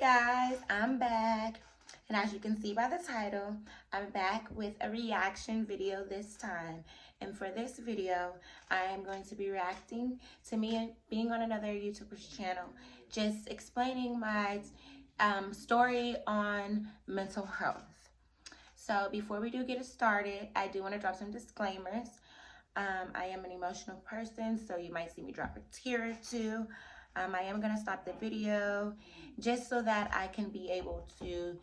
Guys, I'm back, and as you can see by the title, I'm back with a reaction video this time. And for this video, I am going to be reacting to me being on another YouTuber's channel, just explaining my story on mental health. So before we do get it started, I do want to drop some disclaimers. I am an emotional person, so you might see me drop a tear or two. I am going to stop the video just so that I can be able to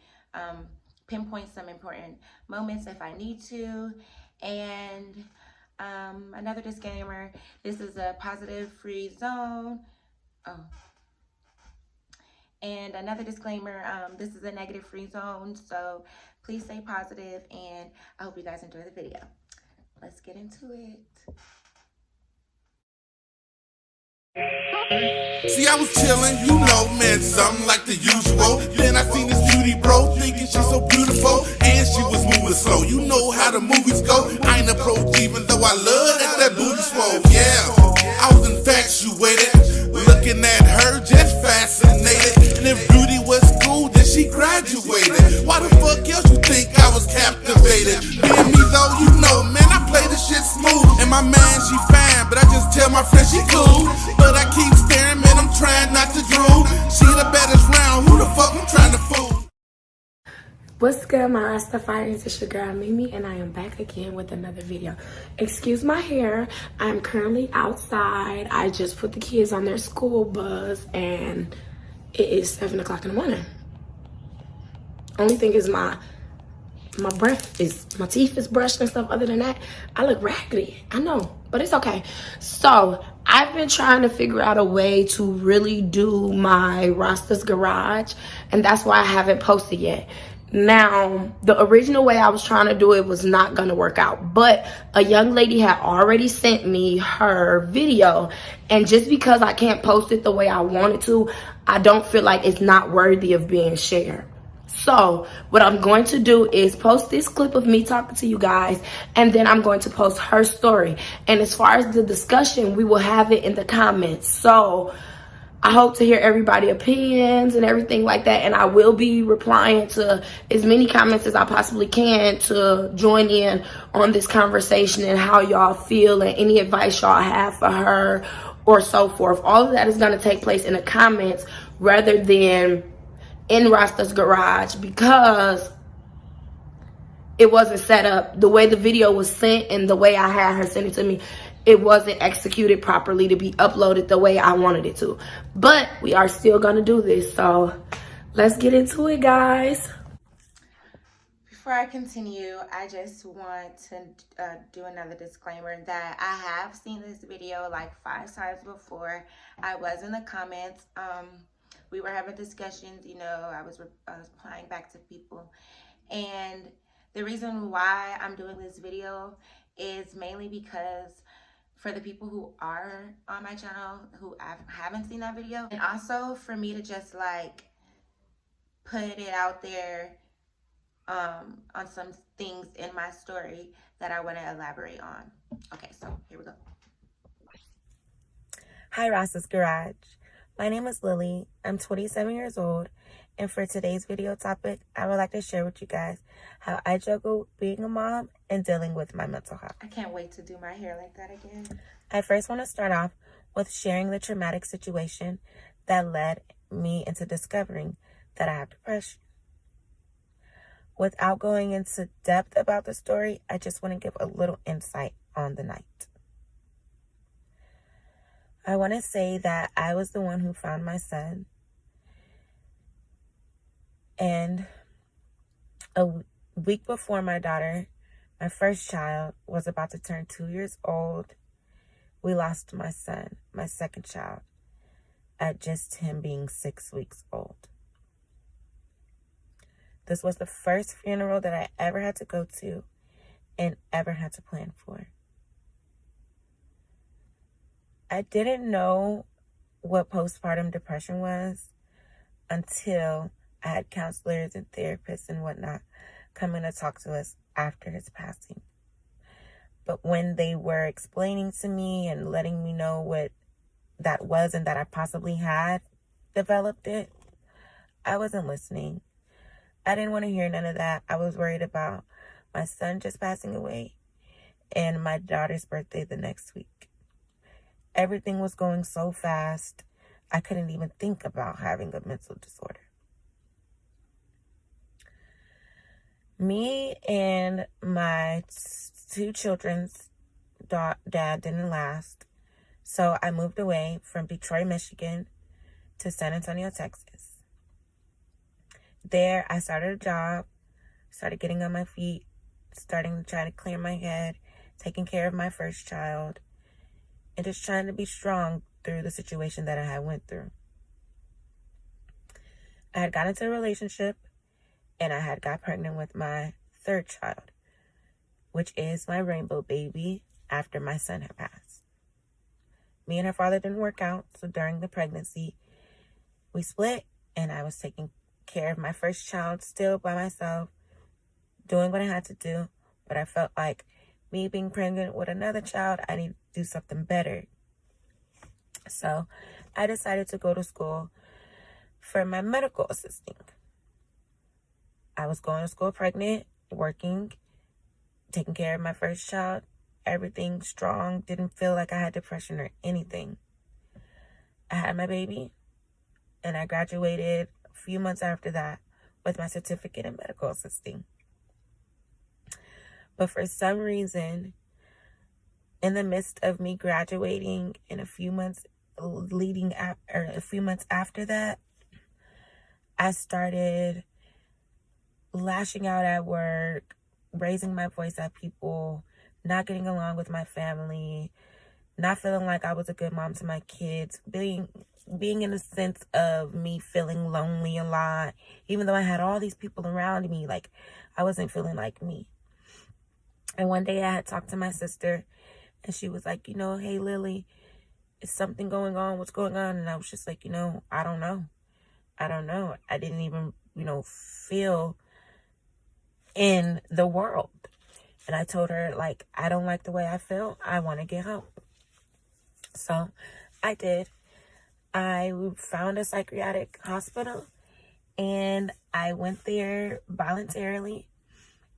pinpoint some important moments if I need to. And another disclaimer, this is a positive free zone. And another disclaimer, this is a negative free zone, so please stay positive, and I hope you guys enjoy the video. Let's get into it. See, I was chillin', you know, man, something like the usual. Then I seen this beauty bro, thinking she's so beautiful, and she was moving slow. You know how the movies go. I ain't approach even though I love that booty swole. Yeah, I was infatuated, looking at her, just fascinated. And if beauty was cool, then she graduated. Why the fuck else you think I was captivated? Being me though, you know, man, I play this shit smooth. And my man, she fine, but I just tell my friend she cool. But I keep staring, man, I'm trying not to drool. She the baddest round, who the fuck I'm trying to fool? What's good, my Rastafarians? It's your girl Mimi, and I am back again with another video. Excuse my hair. I'm currently outside. I just put the kids on their school bus, and it is 7 o'clock in the morning. Only thing is my teeth is brushed and stuff. Other than that, I look raggedy. I know, but it's okay. So I've been trying to figure out a way to really do my Rasta's Garage, and that's why I haven't posted yet. Now, the original way I was trying to do it was not gonna work out, but a young lady had already sent me her video, and just because I can't post it the way I wanted to, I don't feel like it's not worthy of being shared. So what I'm going to do is post this clip of me talking to you guys, and then I'm going to post her story. And as far as the discussion, we will have it in the comments. So I hope to hear everybody's opinions and everything like that. And I will be replying to as many comments as I possibly can to join in on this conversation and how y'all feel and any advice y'all have for her or so forth. All of that is going to take place in the comments rather than in Rasta's Garage, because it wasn't set up the way the video was sent, and the way I had her send it to me, it wasn't executed properly to be uploaded the way I wanted it to. But we are still gonna do this, so let's get into it, guys. Before I continue, I just want to do another disclaimer that I have seen this video like 5 times before. I was in the comments. We were having discussions, you know, I was replying back to people. And the reason why I'm doing this video is mainly because for the people who are on my channel who haven't seen that video, and also for me to just like put it out there on some things in my story that I want to elaborate on. Okay, so here we go. Hi, Rasta's Garage. My name is Lily. I'm 27 years old, and for today's video topic, I would like to share with you guys how I juggle being a mom and dealing with my mental health. I can't wait to do my hair like that again. I first want to start off with sharing the traumatic situation that led me into discovering that I have depression. Without going into depth about the story, I just want to give a little insight on the night. I want to say that I was the one who found my son, and a week before my daughter, my first child, was about to turn 2 years old, we lost my son, my second child, at just him being 6 weeks old. This was the first funeral that I ever had to go to and ever had to plan for. I didn't know what postpartum depression was until I had counselors and therapists and whatnot come in to talk to us after his passing. But when they were explaining to me and letting me know what that was and that I possibly had developed it, I wasn't listening. I didn't want to hear none of that. I was worried about my son just passing away and my daughter's birthday the next week. Everything was going so fast, I couldn't even think about having a mental disorder. Me and my 2 children's dad didn't last, so I moved away from Detroit, Michigan to San Antonio, Texas. There, I started a job, started getting on my feet, starting to try to clear my head, taking care of my first child, and just trying to be strong through the situation that I had went through. I had got into a relationship, and I had got pregnant with my 3rd child, which is my rainbow baby after my son had passed. Me and her father didn't work out, so during the pregnancy, we split, and I was taking care of my first child still by myself, doing what I had to do, but I felt like me being pregnant with another child, I need to do something better. So I decided to go to school for my medical assisting. I was going to school pregnant, working, taking care of my first child, everything strong, didn't feel like I had depression or anything. I had my baby, and I graduated a few months after that with my certificate in medical assisting. But for some reason, in the midst of me graduating in a few months after that, I started lashing out at work, raising my voice at people, not getting along with my family, not feeling like I was a good mom to my kids, being in a sense of me feeling lonely a lot, even though I had all these people around me, like I wasn't feeling like me. And one day I had talked to my sister, and she was like, hey, Lily, is something going on? What's going on? And I was just like, I don't know. I didn't even, feel in the world. And I told her, like, I don't like the way I feel. I want to get help. So I did. I found a psychiatric hospital, and I went there voluntarily,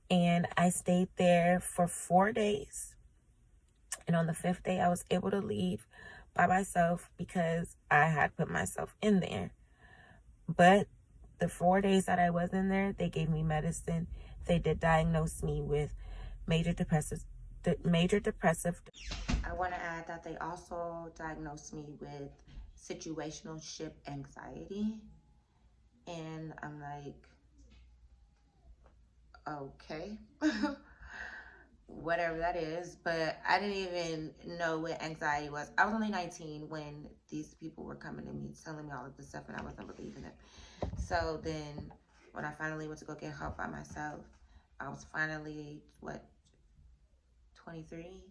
and I stayed there for 4 days. And on the 5th day, I was able to leave by myself because I had put myself in there. But the 4 days that I was in there, they gave me medicine. They did diagnose me with major depressive. I want to add that they also diagnosed me with situationship anxiety. And I'm like, okay, whatever that is. But I didn't even know what anxiety was. I was only 19 when these people were coming to me, telling me all of this stuff, and I wasn't believing it. So then when I finally went to go get help by myself, I was finally, 23,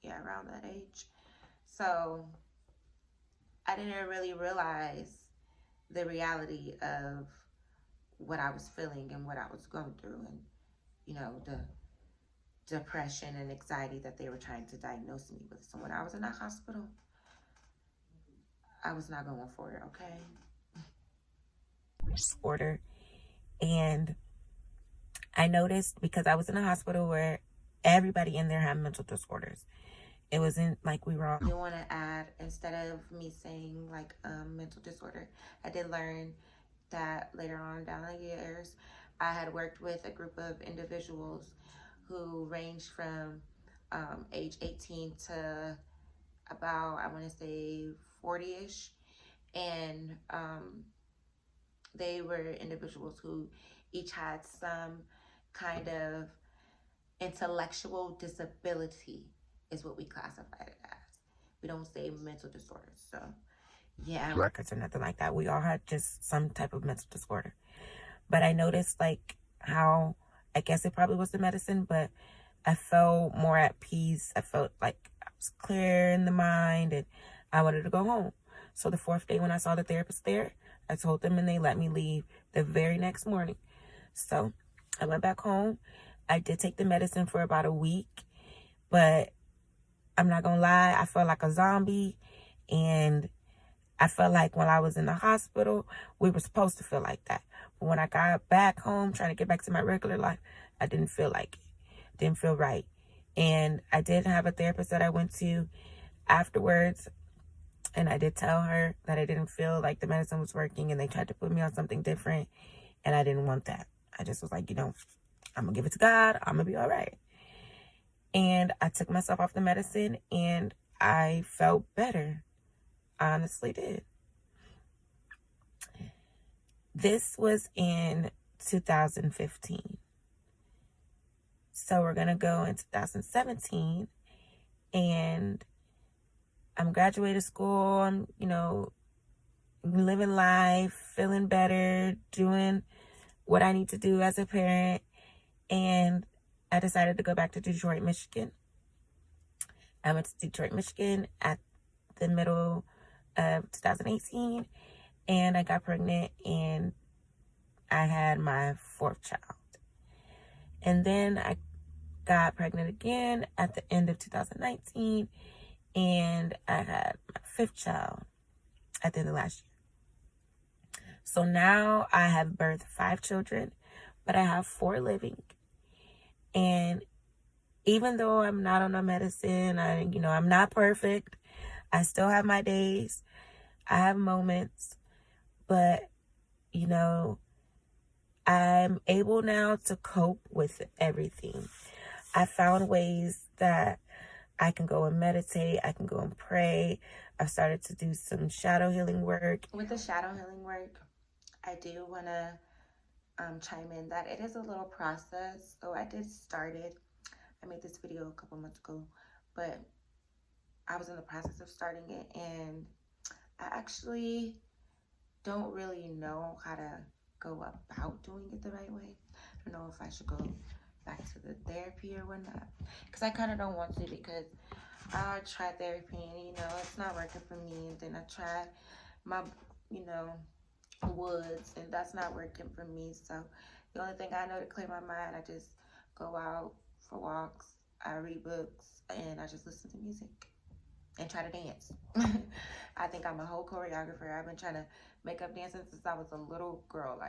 yeah, around that age. So I didn't really realize the reality of what I was feeling and what I was going through, and the depression and anxiety that they were trying to diagnose me with. So when I was in that hospital, I was not going for it, okay? Disorder. And I noticed, because I was in a hospital where everybody in there had mental disorders. It wasn't like we were all... I want to add, instead of me saying like mental disorder, I did learn that later on down the years, I had worked with a group of individuals who ranged from age 18 to about, I want to say 40-ish. And they were individuals who each had some kind of intellectual disability, is what we classified it as. We don't say mental disorders. So yeah, records or nothing like that. We all had just some type of mental disorder. But I noticed like how, I guess it probably was the medicine, but I felt more at peace. I felt like I was clear in the mind, and I wanted to go home. So the 4th day when I saw the therapist there, I told them, and they let me leave the very next morning. So I went back home. I did take the medicine for about a week, but I'm not gonna lie, I felt like a zombie, and I felt like when I was in the hospital, we were supposed to feel like that. But when I got back home, trying to get back to my regular life, I didn't feel like it. Didn't feel right. And I did have a therapist that I went to afterwards. And I did tell her that I didn't feel like the medicine was working and they tried to put me on something different. And I didn't want that. I just was like, I'm going to give it to God. I'm going to be all right. And I took myself off the medicine and I felt better. I honestly did. This was in 2015. So we're going to go in 2017 and I'm graduating school. I'm, living life, feeling better, doing what I need to do as a parent. And I decided to go back to Detroit, Michigan. I went to Detroit, Michigan at the middle of 2018 and I got pregnant and I had my 4th child. And then I got pregnant again at the end of 2019 and I had my 5th child at the end of last year. So now I have birthed 5 children, but I have 4 living. And even though I'm not on the medicine, I'm not perfect. I still have my days. I have moments, but I'm able now to cope with everything. I found ways that I can go and meditate. I can go and pray. I've started to do some shadow healing work. With the shadow healing work, I do want to chime in that it is a little process. So I did start it. I made this video a couple months ago, but I was in the process of starting it and I actually don't really know how to go about doing it the right way. I don't know if I should go back to the therapy or whatnot, because I kind of don't want to, because I tried therapy and it's not working for me, and then I tried my woods and that's not working for me. So the only thing I know to clear my mind, I just go out for walks, I read books, and I just listen to music and try to dance. I think I'm a whole choreographer. I've been trying to make up dancing since I was a little girl,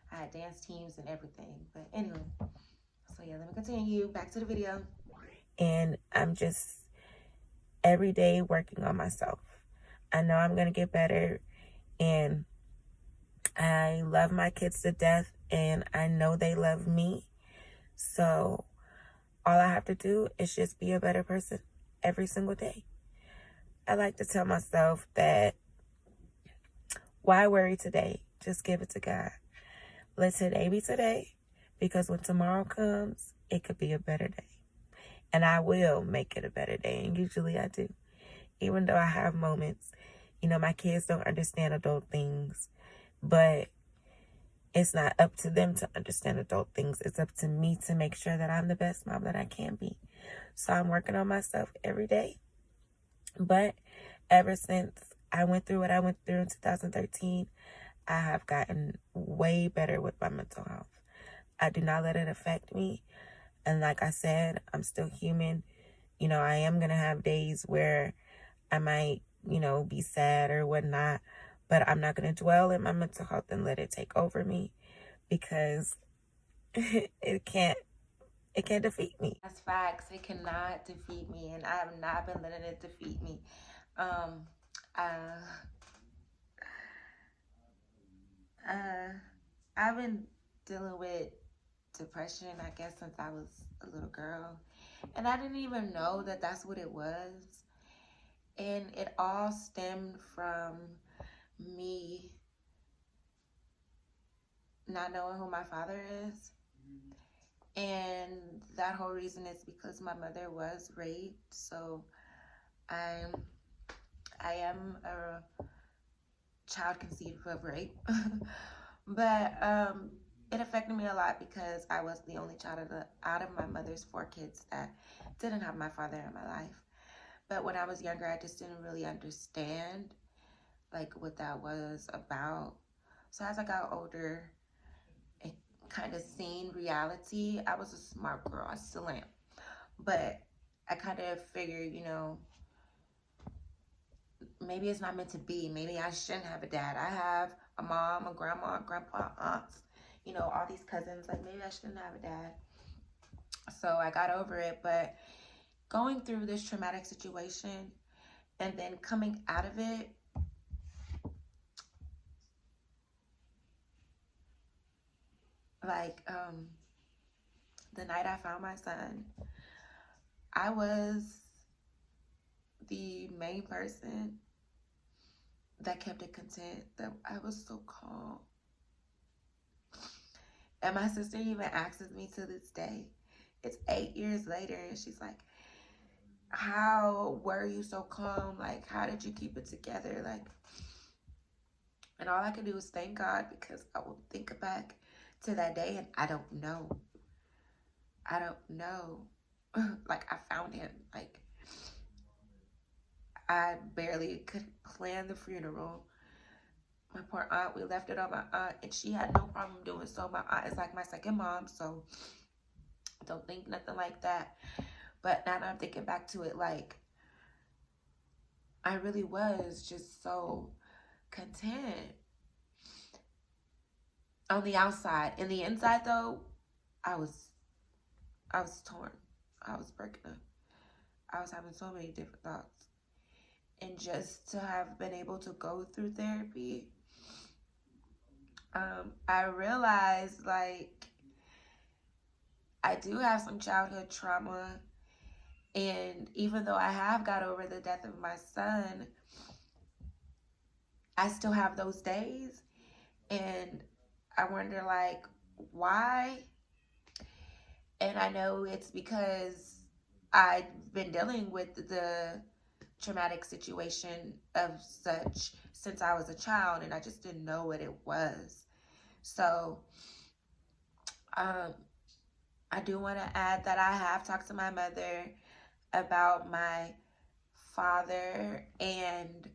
I had dance teams and everything. But anyway, so yeah, let me continue. Back to the video. And I'm just every day working on myself. I know I'm going to get better. And I love my kids to death. And I know they love me. So all I have to do is just be a better person every single day. I like to tell myself that why worry today? Just give it to God. Let today be today, because when tomorrow comes, it could be a better day. And I will make it a better day. And usually I do. Even though I have moments, my kids don't understand adult things, but it's not up to them to understand adult things. It's up to me to make sure that I'm the best mom that I can be. So I'm working on myself every day. But ever since I went through what I went through in 2013, I have gotten way better with my mental health. I do not let it affect me. And like I said, I'm still human. I am going to have days where I might, be sad or whatnot. But I'm not going to dwell in my mental health and let it take over me, because it can't defeat me. That's facts. It cannot defeat me, and I have not been letting it defeat me. I've been dealing with depression, I guess, since I was a little girl, and I didn't even know that that's what it was. And it all stemmed from me not knowing who my father is. And that whole reason is because my mother was raped. So I am a child conceived of rape. But it affected me a lot because I was the only child out of my mother's 4 kids that didn't have my father in my life. But when I was younger, I just didn't really understand what that was about. So as I got older, it kind of seen reality. I was a smart girl, I still am. But I kind of figured, maybe it's not meant to be. Maybe I shouldn't have a dad. I have a mom, a grandma, a grandpa, aunts, you know, all these cousins. Like, maybe I shouldn't have a dad. So I got over it. But going through this traumatic situation and then coming out of it, like, the night I found my son, I was the main person that kept it content, that I was so calm. And my sister even asks me to this day, it's 8 years later, and she's like, how were you so calm? Like, how did you keep it together? Like, and all I can do is thank God, because I will think back to that day and I don't know. Like, I found him. Like, I barely could plan the funeral. My poor aunt, we left it on my aunt, and she had no problem doing so. My aunt is like my second mom, so don't think nothing like that. But now that I'm thinking back to it, like, I really was just so content on the outside. In the inside, though, I was torn. I was breaking up. I was having so many different thoughts. And just to have been able to go through therapy, I realized, like, I do have some childhood trauma. And even though I have got over the death of my son, I still have those days. And I wonder, like, why? And I know it's because I've been dealing with the traumatic situation of such since I was a child, and I just didn't know what it was. So I do want to add that I have talked to my mother about my father, and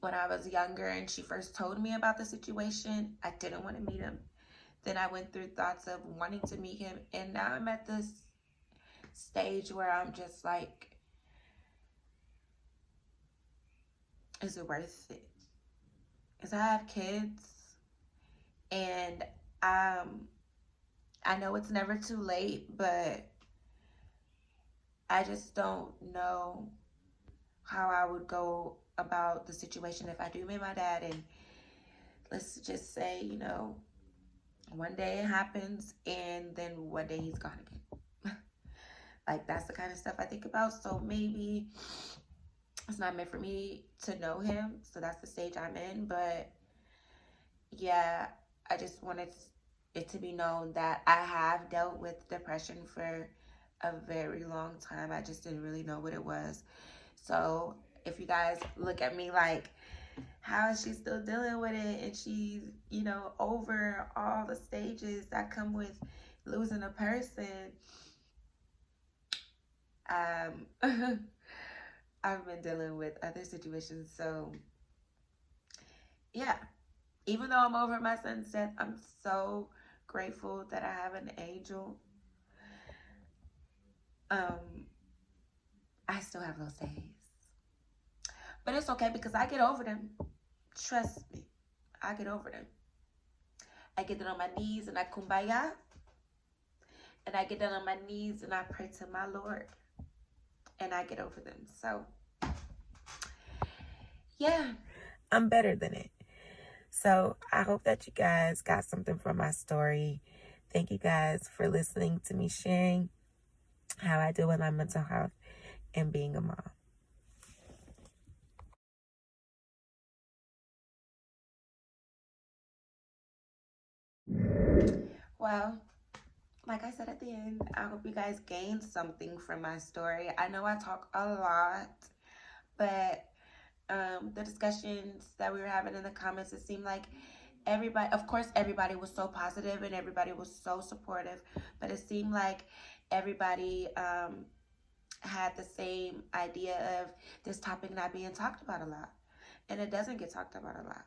when I was younger and she first told me about the situation, I didn't want to meet him. Then I went through thoughts of wanting to meet him, and now I'm at this stage where I'm just like, is it worth it? Because I have kids, and I know it's never too late, but I just don't know how I would go about the situation if I do meet my dad. And let's just say, you know, one day it happens and then one day he's gone again. Like, that's the kind of stuff I think about. So maybe it's not meant for me to know him. So that's the stage I'm in. But yeah, I just wanted it to be known that I have dealt with depression for a very long time. I just didn't really know what it was. So if you guys look at me like, how is she still dealing with it? And she's, you know, over all the stages that come with losing a person. I've been dealing with other situations. So yeah, even though I'm over my son's death, I'm so grateful that I have an angel. I still have those days. But it's okay, because I get over them. Trust me, I get over them. I get down on my knees and I kumbaya. And I get down on my knees and I pray to my Lord. And I get over them. So, yeah. I'm better than it. So I hope that you guys got something from my story. Thank you guys for listening to me sharing how I deal with my mental health and being a mom. Well, like I said at the end, I hope you guys gained something from my story. I know I talk a lot, but the discussions that we were having in the comments, it seemed like everybody, of course, everybody was so positive and everybody was so supportive, but it seemed like everybody had the same idea of this topic not being talked about a lot. And it doesn't get talked about a lot.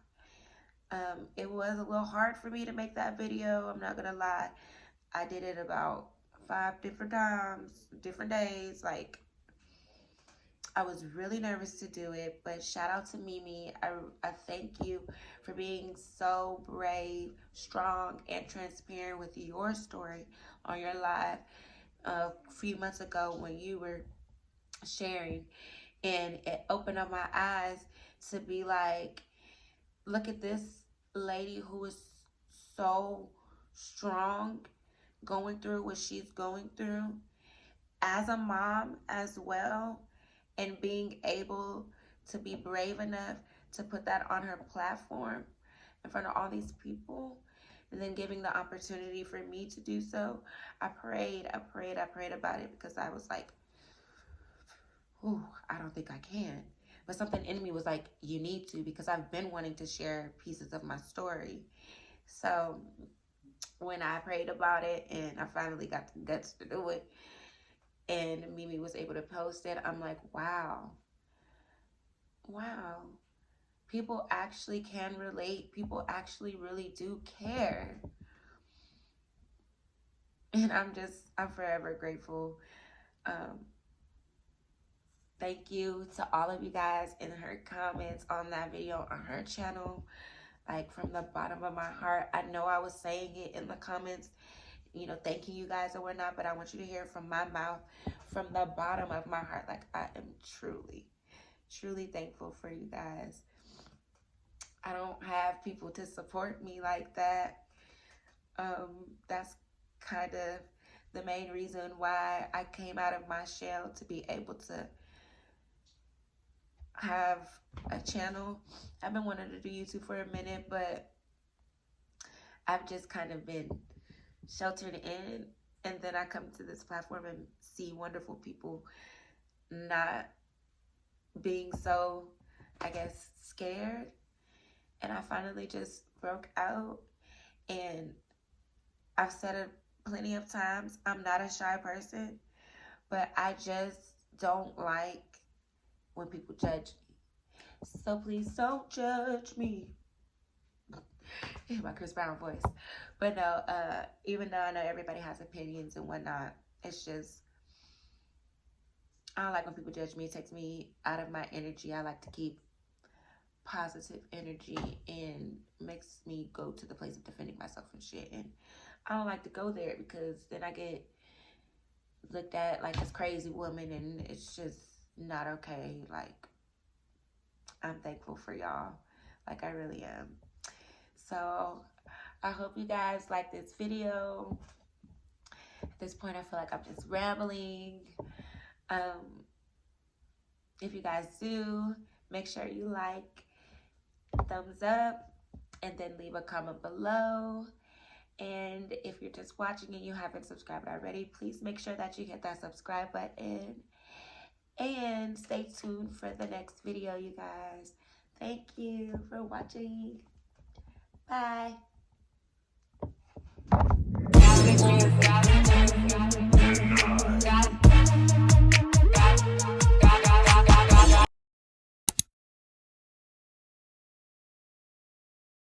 It was a little hard for me to make that video. I'm not gonna lie. I did it about 5 different times, different days. Like, I was really nervous to do it, but shout out to Mimi. I thank you for being so brave, strong, and transparent with your story on your live a few months ago when you were sharing. And it opened up my eyes to be like, look at this lady who is so strong going through what she's going through as a mom as well, and being able to be brave enough to put that on her platform in front of all these people, and then giving the opportunity for me to do so. I prayed about it because I was like, ooh, I don't think I can. But something in me was like, you need to, because I've been wanting to share pieces of my story. So when I prayed about it and I finally got the guts to do it, and Mimi was able to post it, I'm like, wow. People actually can relate. People actually really do care. And I'm forever grateful. Thank you to all of you guys in her comments on that video on her channel. Like, from the bottom of my heart, I know I was saying it in the comments, you know, thanking you guys or whatnot, but I want you to hear it from my mouth, from the bottom of my heart. Like, I am truly thankful for you guys. I don't have people to support me like that. That's kind of the main reason why I came out of my shell, to be able to have a channel. I've been wanting to do YouTube for a minute, but I've just kind of been sheltered in, and then I come to this platform and see wonderful people not being so, I guess, scared, and I finally just broke out. And I've said it plenty of times, I'm not a shy person, but I just don't like when people judge me. So please don't judge me. My Chris Brown voice. But no, even though I know everybody has opinions and whatnot, it's just, I don't like when people judge me. It takes me out of my energy. I like to keep positive energy, and makes me go to the place of defending myself and shit. And I don't like to go there, because then I get looked at like this crazy woman, and it's just not okay. Like, I'm thankful for y'all. Like, I really am. So I hope you guys like this video. At this point, I feel like I'm just rambling. If you guys do, make sure you like, thumbs up, and then leave a comment below. And if you're just watching and you haven't subscribed already, please make sure that you hit that subscribe button. And stay tuned for the next video, you guys. Thank you for watching. Bye.